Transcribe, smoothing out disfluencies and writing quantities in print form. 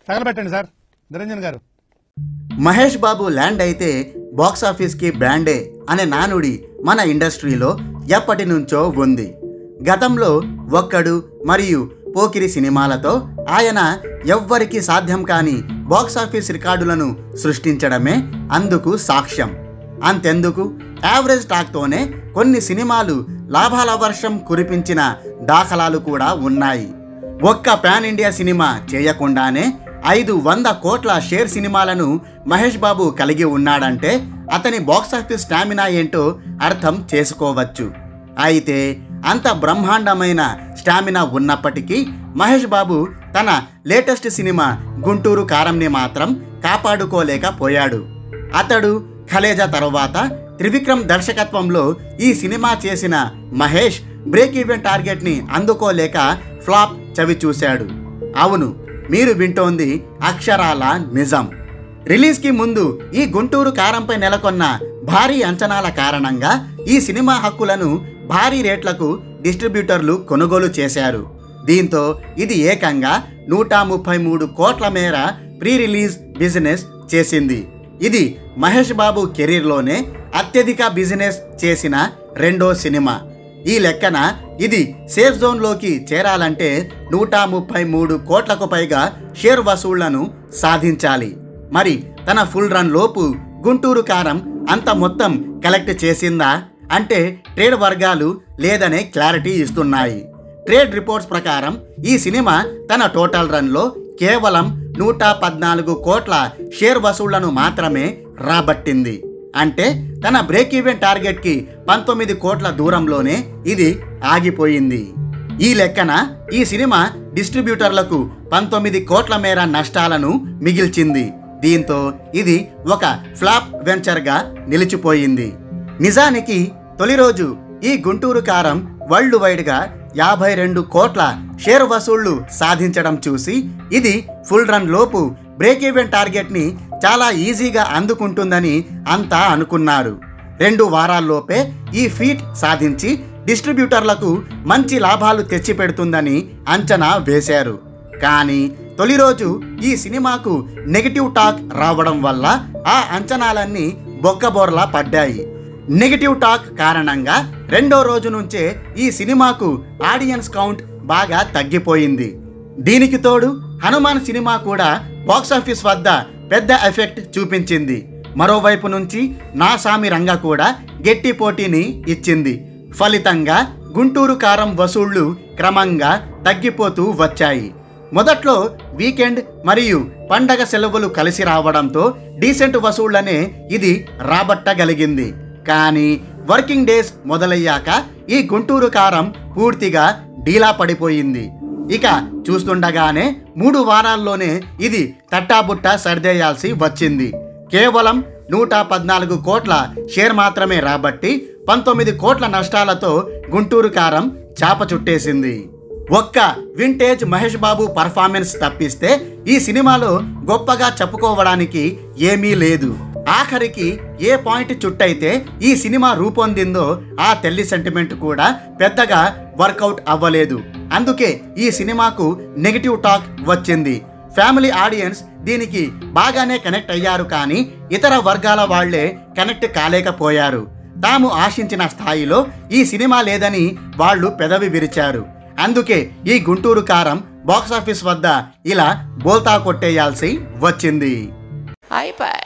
తగలబెట్టండి sir Niranjan గారు. Mahesh Babu land అయితే బాక్సాఫీస్కి బ్రాండే అనే నానుడి మన ఇండస్ట్రీలో ఎప్పటి నుంచో ఉంది. గతంలో ఒక్కడు మరియు పోకిరి సినిమాలతో ఆయన ఎవ్వరికి సాధ్యం కాని బాక్సాఫీస్ రికార్డులను సృష్టించడమే అందుకు సాక్ష్యం. అంతెందుకు, యావరేజ్ టాక్తోనే కొన్ని సినిమాలు లాభాల వర్షం కురిపించిన దాఖలాలు కూడా ఉన్నాయి. ఒక్క పాన్ ఇండియా సినిమా చేయకుండానే 500 కోట్ల షేర్ సినిమాలను మహేష్ బాబు కలిగి ఉన్నాడంటే అతని బాక్సాఫీస్ స్టామినా ఏంటో అర్థం చేసుకోవచ్చు. అయితే అంత బ్రహ్మాండమైన స్టామినా ఉన్నప్పటికీ మహేష్ బాబు తన లేటెస్ట్ సినిమా గుంటూరు కారంని మాత్రం కాపాడుకోలేకపోయాడు. అతడు ఖలేజా తర్వాత త్రివిక్రమ్ దర్శకత్వంలో ఈ సినిమా చేసిన మహేష్ బ్రేక్ ఈవెన్ టార్గెట్ని అందుకోలేక ఫ్లాప్ చవి చూశాడు. అవును, మీరు వింటోంది అక్షరాల నిజం. రిలీజ్కి ముందు ఈ గుంటూరు కారంపై నెలకొన్న భారీ అంచనాల కారణంగా ఈ సినిమా హక్కులను భారీ రేట్లకు డిస్ట్రిబ్యూటర్లు కొనుగోలు చేశారు. దీంతో ఇది ఏకంగా 133 కోట్ల మేర ప్రీ రిలీజ్ బిజినెస్ చేసింది. ఇది మహేష్ బాబు కెరీర్లోనే అత్యధిక బిజినెస్ చేసిన రెండో సినిమా. ఈ లెక్కన ఇది సేఫ్ జోన్లోకి చేరాలంటే 133 కోట్లకు పైగా షేర్ వసూళ్లను సాధించాలి. మరి తన ఫుల్ రన్ లోపు గుంటూరు కారం అంత మొత్తం కలెక్ట్ చేసిందా అంటే ట్రేడ్ వర్గాలు లేదనే క్లారిటీ ఇస్తున్నాయి. ట్రేడ్ రిపోర్ట్స్ ప్రకారం ఈ సినిమా తన టోటల్ రన్లో కేవలం 114 కోట్ల షేర్ వసూళ్లను మాత్రమే రాబట్టింది. అంటే తన బ్రేక్ ఈవెన్ టార్గెట్కి 19 కోట్ల దూరంలోనే ఇది ఆగిపోయింది. ఈ లెక్కన ఈ సినిమా డిస్ట్రిబ్యూటర్లకు 19 కోట్ల మేర నష్టాలను మిగిల్చింది. దీంతో ఇది ఒక ఫ్లాప్ వెంచర్గా నిలిచిపోయింది. నిజానికి తొలి రోజు ఈ గుంటూరు కారం వరల్డ్ వైడ్గా 52 కోట్ల షేర్ వసూళ్లు సాధించడం చూసి ఇది ఫుల్ రన్ లోపు బ్రేక్ ఈవెన్ టార్గెట్ని చాలా ఈజీగా అందుకుంటుందని అంతా అనుకున్నారు. 2 వారాల్లోపే ఈ ఫీట్ సాధించి డిస్ట్రిబ్యూటర్లకు మంచి లాభాలు తెచ్చిపెడుతుందని అంచనా వేశారు. కానీ తొలి రోజు ఈ సినిమాకు నెగిటివ్ టాక్ రావడం వల్ల ఆ అంచనాలన్నీ బొక్కబోర్లా పడ్డాయి. నెగిటివ్ టాక్ కారణంగా రెండో రోజు నుంచే ఈ సినిమాకు ఆడియన్స్ కౌంట్ బాగా తగ్గిపోయింది. దీనికి తోడు హనుమాన్ సినిమా కూడా బాక్సాఫీస్ వద్ద పెద్ద ఎఫెక్ట్ చూపించింది. మరోవైపు నుంచి నా సామి రంగ కూడా గట్టి పోటీని ఇచ్చింది. ఫలితంగా గుంటూరు కారం వసూళ్లు క్రమంగా తగ్గిపోతూ వచ్చాయి. మొదట్లో వీకెండ్ మరియు పండగ సెలవులు కలిసి రావడంతో డీసెంట్ వసూళ్లనే ఇది రాబట్టగలిగింది. కానీ వర్కింగ్ డేస్ మొదలయ్యాక ఈ గుంటూరు కారం పూర్తిగా డీలా పడిపోయింది. ఇక చూస్తుండగానే 3 వారాల్లోనే ఇది తట్టాబుట్ట సర్దేయాల్సి వచ్చింది. కేవలం 114 కోట్ల షేర్ మాత్రమే రాబట్టి 19 కోట్ల నష్టాలతో గుంటూరు కారం చాప చుట్టేసింది. ఒక్క వింటేజ్ మహేష్ బాబు పర్ఫార్మెన్స్ తప్పిస్తే ఈ సినిమాలో గొప్పగా చెప్పుకోవడానికి ఏమీ లేదు. ఆఖరికి ఏ పాయింట్ చుట్టయితే ఈ సినిమా రూపొందిందో ఆ తెల్లి సెంటిమెంట్ కూడా పెద్దగా వర్కౌట్ అవ్వలేదు. అందుకే ఈ సినిమాకు నెగిటివ్ టాక్ వచ్చింది. ఫ్యామిలీ ఆడియన్స్ దీనికి బాగానే కనెక్ట్ అయ్యారు, కానీ ఇతర వర్గాల వాళ్లే కనెక్ట్ కాలేకపోయారు. తాము ఆశించిన స్థాయిలో ఈ సినిమా లేదని వాళ్ళు పెదవి విరిచారు. అందుకే ఈ గుంటూరు కారం బాక్సాఫీస్ వద్ద ఇలా బోల్తా కొట్టేయాల్సి వచ్చింది. అయిపోయి